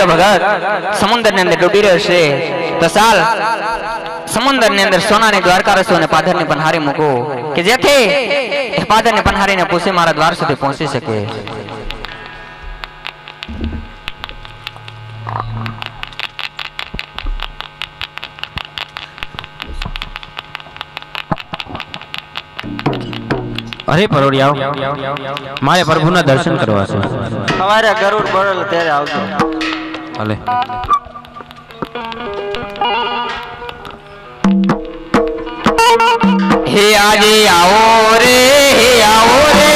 વાઘેલો ભગત સમુદ્રની અંદર ડૂબી રહ્યો છે તો ચાલ સમુદ્રની અંદર સોનાની દ્વારકા રસો અને પાદરની પનહારી મૂકો કે જેથી પાદરની પનહારીને પૂછી મારા દ્વાર સુધી પહોંચી શકે. અરે પરોડિયાઓ, મારે પ્રભુના દર્શન કરવા છે. સવારે ગરુડ બોલ ત્યારે આવજો. ભલે. હે આજે આવો રે, હે આવો રે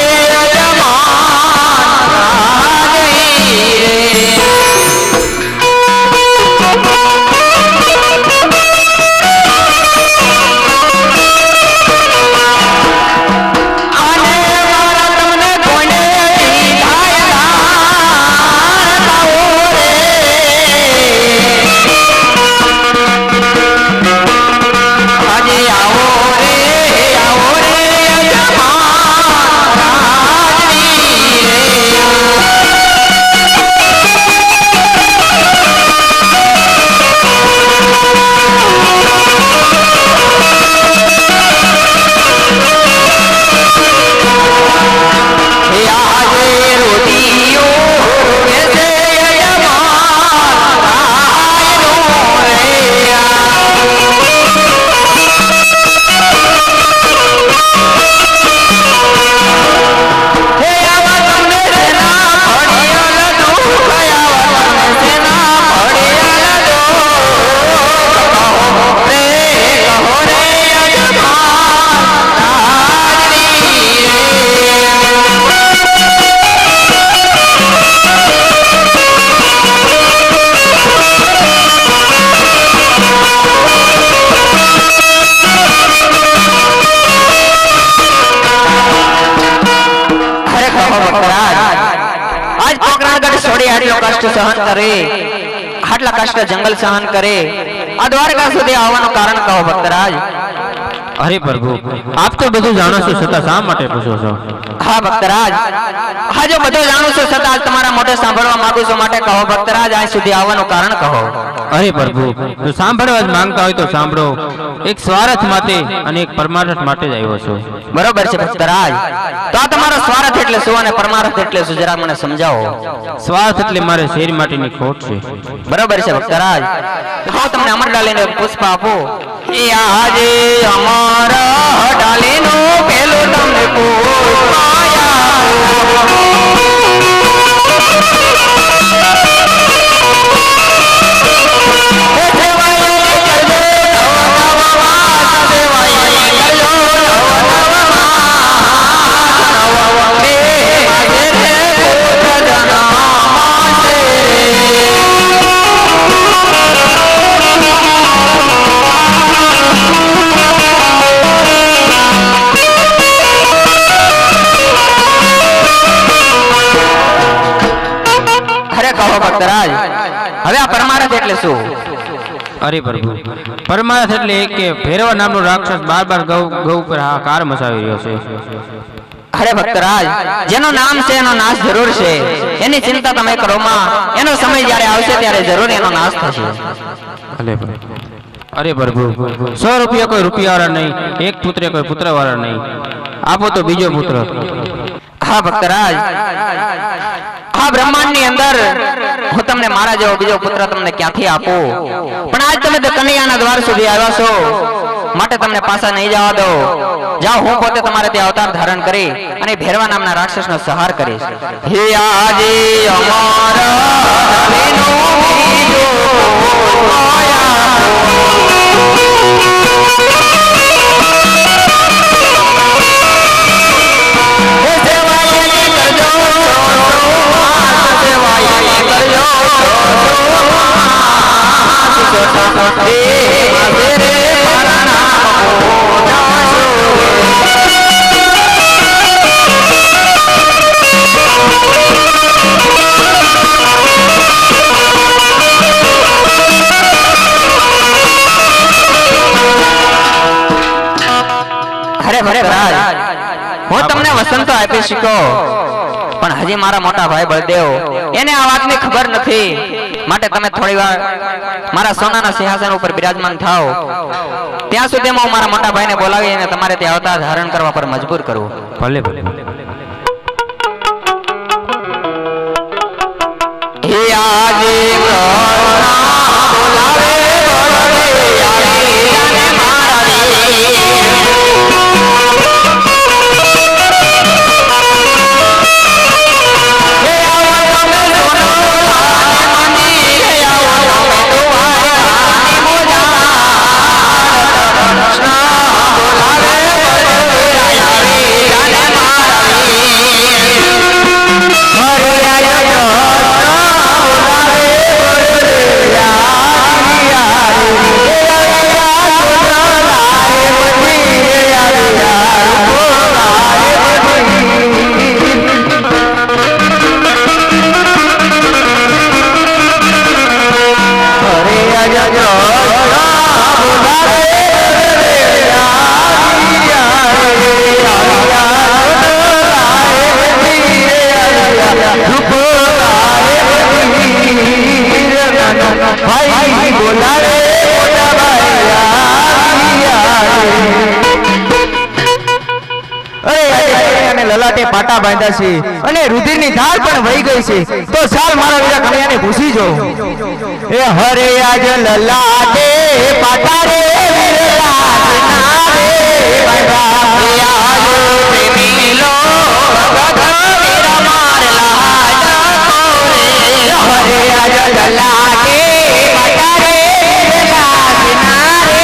સહન કરે, આટલા કષ્ટ જંગલ સહન કરે, આ દ્વારકા સુધી આવવાનું કારણ કહો ભક્તરાજ. અરે પ્રભુ, આપ તો બધું જાણો છો, છતાં શા માટે પૂછો છો? હા ભક્તરાજ, હા જો બધું જાણું છું છતાં તમારા મોઢે સાંભળવા માંગુ છું, માટે કહો ભક્તરાજ, અહીં સુધી આવવાનું કારણ કહો. અરે પ્રભુ, જો સાંભળવા જ માંગતા હોય તો સાંભળો. એક સ્વાર્થ માટે અને એક પરમાર્થ માટે જ આવ્યો છું. બરોબર છે ભક્તરાજ, તો આ તમારો સ્વાર્થ એટલે શું અને પરમાર્થ એટલે શું, જરા મને સમજાવો. સ્વાર્થ એટલે મારે શેર માટેની ખોટ છે. બરોબર છે ભક્તરાજ, હા તમને અમર ડાલીને પુષ્પ આપો. એ આજે અમારા ડાલીનો પેલો તમને પુષ્પ ભક્તરાજ, હવે આ પરમાર્થ એટલે શું? અરે પ્રભુ, પરમાર્થ એટલે કે ભૈરવા નામનો રાક્ષસ બાર ગૌ પર હાહાકાર મચાવી રહ્યો છે. અરે ભક્તરાજ, જેનું નામ છે એનો નાશ જરૂર છે, એની ચિંતા તમે કરો માં, એનો સમય જ્યારે આવશે ત્યારે જરૂર એનો નાશ થશે. અરે પ્રભુ, 100 રૂપિયા કોઈ રૂપિયા વાળા નહીં, એક પુત્ર કોઈ પુત્ર વાળા નહીં, આપો તો બીજો પુત્ર. હા ભક્તરાજ, આ બ્રહ્માંડ ની અંદર હું તમને મારા જેવો બીજો પુત્ર તમને ક્યાંથી આપું, પણ આજ તમે તો કનૈયાના દ્વાર સુધી આવ્યા છો, માટે તમને પાછા નહીં જવા દો. જાઓ, હું પોતે તમારે ત્યાં અવતાર ધારણ કરી અને ભૈરવા નામના રાક્ષસનો સંહાર કરીશ. હે આજે અમારા હું તમને વસંતો આપી શીખો, પણ હજી મારા મોટા ભાઈ બળદેવ એને આ વાતની ખબર નથી માટે તમે થોડીવાર મારા સોનાના સિંહાસન ઉપર બિરાજમાન થાઓ ત્યાં સુધી હું મારા મોટા ભાઈને બોલાવીને તમારે ત્યાં અવતાર ધારણ કરવા પર મજબૂર કરું ભલે ભલે હે આજે બોલાવે પાટા બાંધ્યા છે અને રુધિરની ધાર પણ વહી ગઈ છે તો ચાલ મારા વીરા કનૈયાને પૂછી જો એ હરે આજ લલાટે પાટા રે વીરલા રે બાંધ્યા પ્રેમી લો વીરા મારલા હરે આજ લલાટે પાટા રે વીરલા રે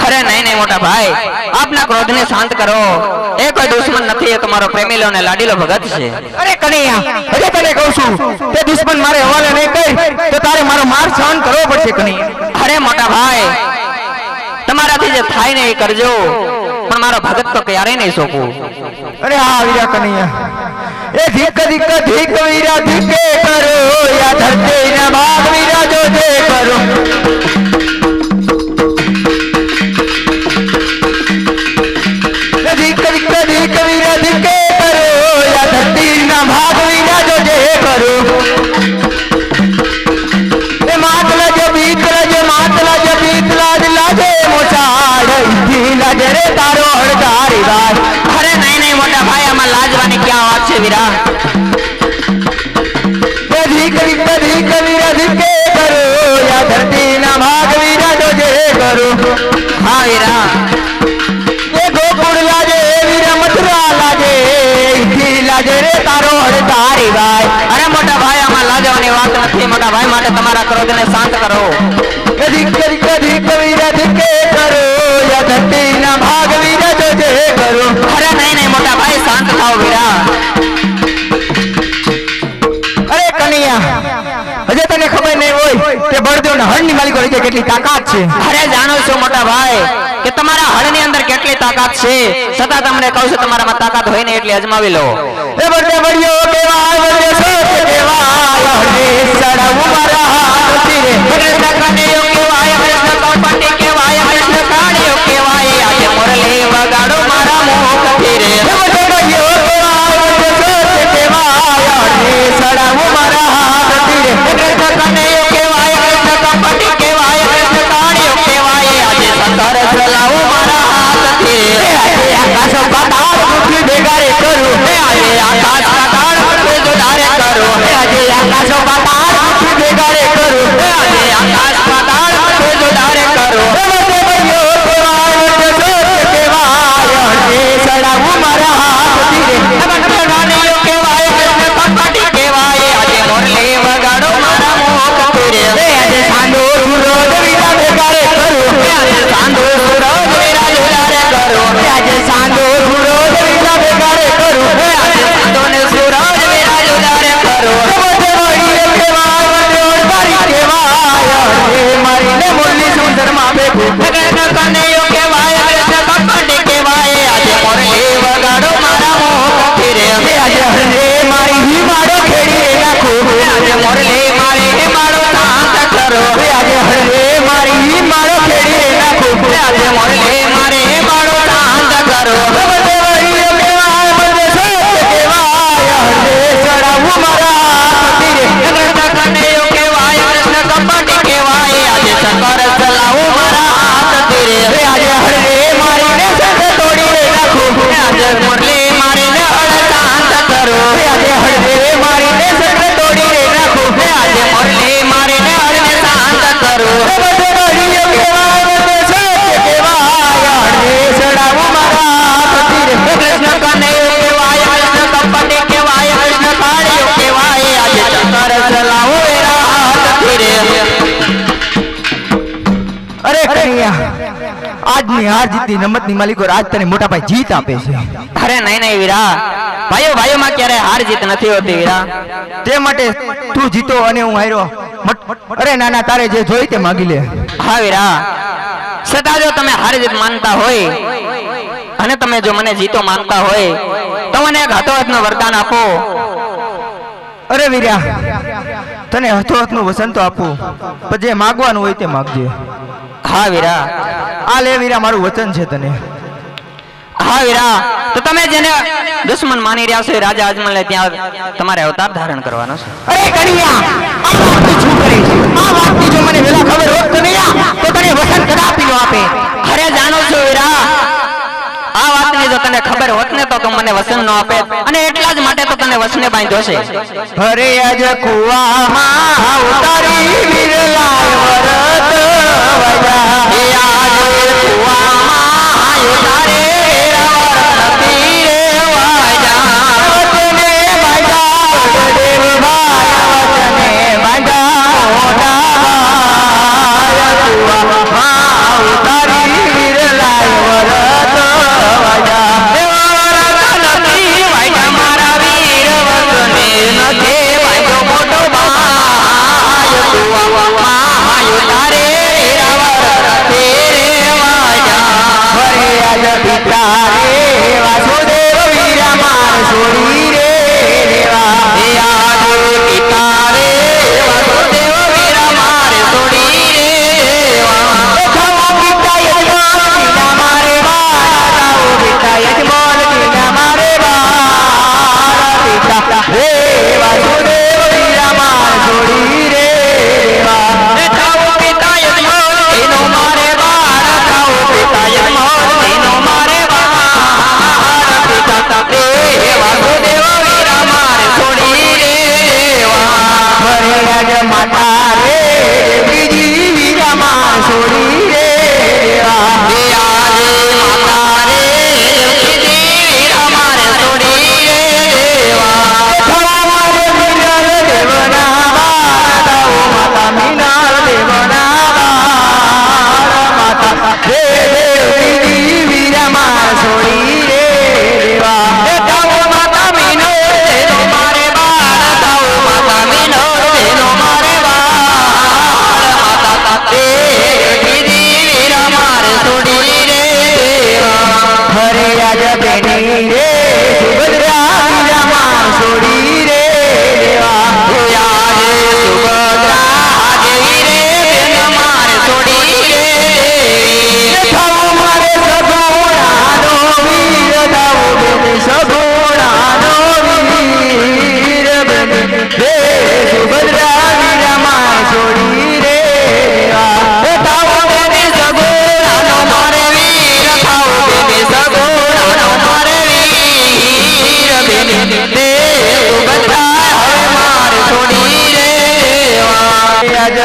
अरे नहीं नहीं मोटा भाई अपना क्रोध ने शांत करो ए कोई दुश्मन नहीं है तुम्हारो प्रेमीलो ने लाडीलो भगत छे अरे कन्हैया अरे तने कहूं છું તે દુશ્મન મારે હવાલે નહીં કરી તો તારે મારો માર સહન કરવો પડશે કન્હૈયા अरे मोटा भाई તમારાથી જે થાય ને એ કરજો પણ મારો ભગત તો ક્યારે નહીં સોપું अरे हाँ वीरा कन्हैया ए धिक धिक धिक वीरा धिके करो या धरते न भाग वीरा जो दे करो धिक धिक धिक वीरा धिके करो या धरती न भाग वीरा जो दे करो ए मातला जो बीतला लाजे मोचाड़ इथी लाजे रे तारो हड़दारी बात अरे नहीं नहीं मोटा भाई आमा लाजवानी क्या बात छे वीरा धिक धिक वीरा धिके करो या धरती ना भाग वीरा जो जे करो हाँ वीरा ये गोकुल लाजे वीरा मथुरा लाजे इथी लाजे रे तारो हड़तारी भाई अरे मोटा भाई आमा लाजवानी बात नहीं मोटा भाई माटे तुम्हारा क्रोध ने शांत करो धिक वीरा धिके करो या धरती ना भाग वीरा जो जे करो अरे नहीं नहीं मोटा भाई शांत થાઓ વીરા अरे कन्हैया अजय तने खबर नहीं होय કે બળદેવના હળની માલિકો રીતે કેટલી તાકાત છે અરે જાણો છો મોટા ભાઈ કે તમારા હળની અંદર કેટલી તાકાત છે છતાં તમને કહું છું તમારામાં તાકાત હોય ને એટલે અજમાવી લો એ બળદે બળિયો કેવા બળદે સોચ કેવા હળે સડાવું મારા હાથ તીરે કૃષ્ણ કનૈયો કેવાય કૃષ્ણ કૌપંડી કેવાય કૃષ્ણ કાળિયો કેવાય આજે મુરલી વગાડો મારા મુખ ફીરે એ બળદે બળિયો કેવા કનૈયા આજની હાર જીતની રમતની માલિકો આજ તને મોટા ભાઈ જીત આપે છે. અરે નહીં નહીં વીરા, ભાઈઓ ભાઈઓમાં ક્યારે હાર જીત નથી હોતી વીરા. તે માટે તું જીતો અને હું હાર્યો. અરે નાના તારે જે જોઈ તે માગી લે. હા વીરા, છતાં જો તમે હાર જીત માનતા હોય અને તમે જો મને જીતો માનતા હોય તો મને એક હાથોહાથનું વરદાન આપો. અરે વીરા, તને હથોહથનું વસન તો આપું, પણ જે માગવાનું હોય તે માગજે. હા વીરા. આ લે વીરા, મારું વચન છે તને. હા વીરા, તો તમે જેને દુશ્મન માની રહ્યા છો એ રાજા અજમલને ત્યાં તમારે અવતાર ધારણ કરવાનો છે. અરે કનૈયા, આ વાતની શું કરે છે? આ વાતની જો મને વેલા ખબર હોત કનૈયા તો તને વસન કદાપી ન આપે. અરે જાણો છો વીરા, આ વાતની જો તને ખબર હોત ને તો તું મને વસન ન આપે, અને એટલા જ માટે તો તને વસને બાંધ્યો છે. અરે આજ કુવામાં ઉતારી વિરલાય વરત વજા. એ આજ કુવામાં ઉતારે વરતી રે વાજા. વચને બાંધા દેવ ભાઈ, વચને બાંધા મોટા કુવામાં ઉતારી વિરલાય વરત વજા. વાસુદેવ વીરા માર છોડી રે રેવા. પિતા રે વાસુદેવ વીરા મારે છોડી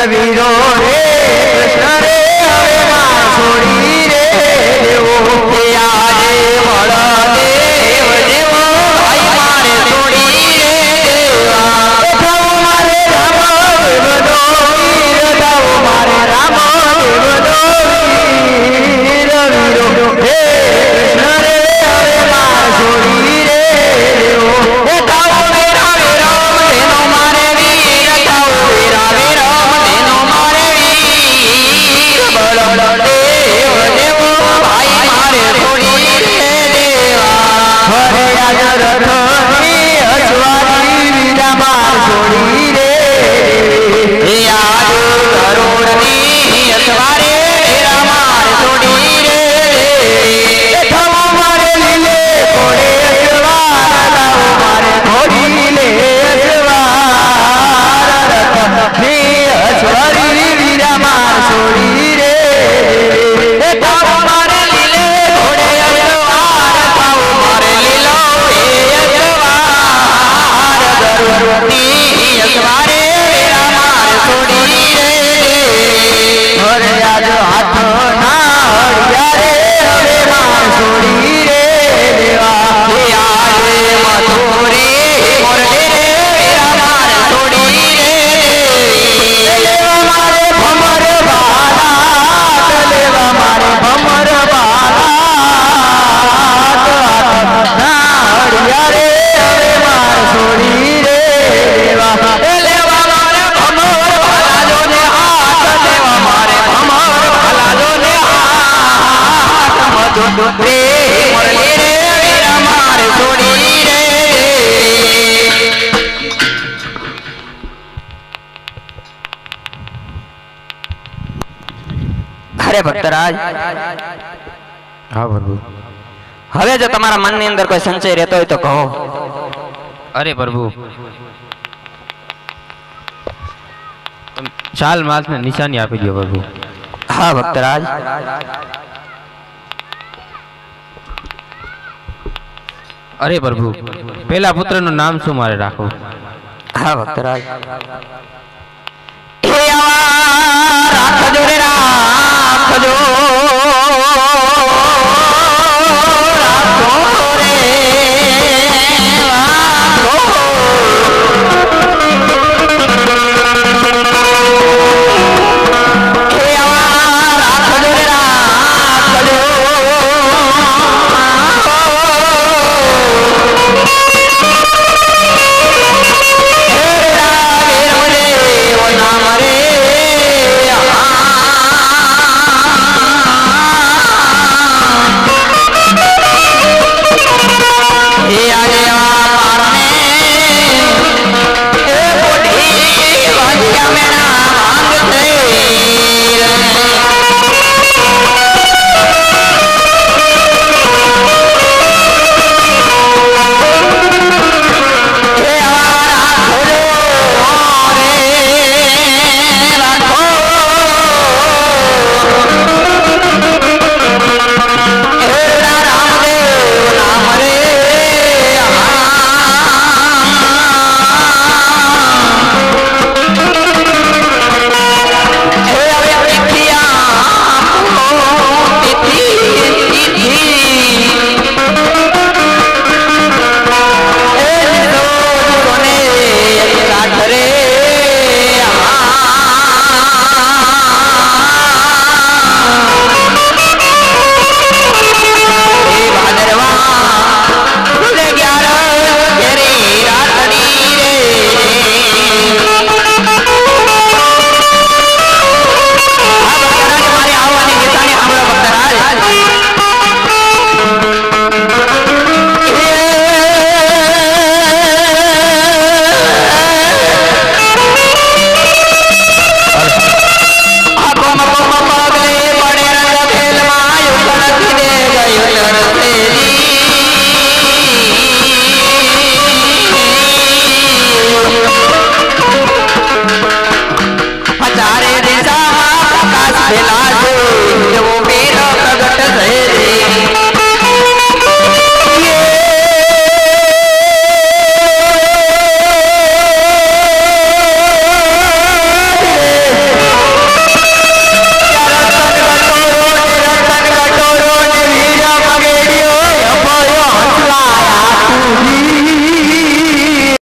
વીરો રે કૃષ્ણ રે હવે માર છોડી રે દેવો. આજે વળદેવ દેવો ભાઈ મારે છોડી રે દેવા. મારે રામ દેવનો વીર દાવ, મારે રામ દેવનો વીર વીરો હે કૃષ્ણ રે હવે માર છોડી રે દેવો. તાવો વીરા વીરમ તેનો મારે વીર, તાવો વીરા વીરમ તેનો મારે વીર. અરે ભક્તરાજ, હા પ્રભુ. હવે જો તમારા મનની અંદર કોઈ સંશય રહેતો હોય તો કહો. અરે પ્રભુ, ચાલ માસને નિશાની આપી દો પ્રભુ. હા ભક્તરાજ. અરે પ્રભુ, પેલા પુત્રનું નામ શું મારે રાખવું? હા ભક્તરાજ.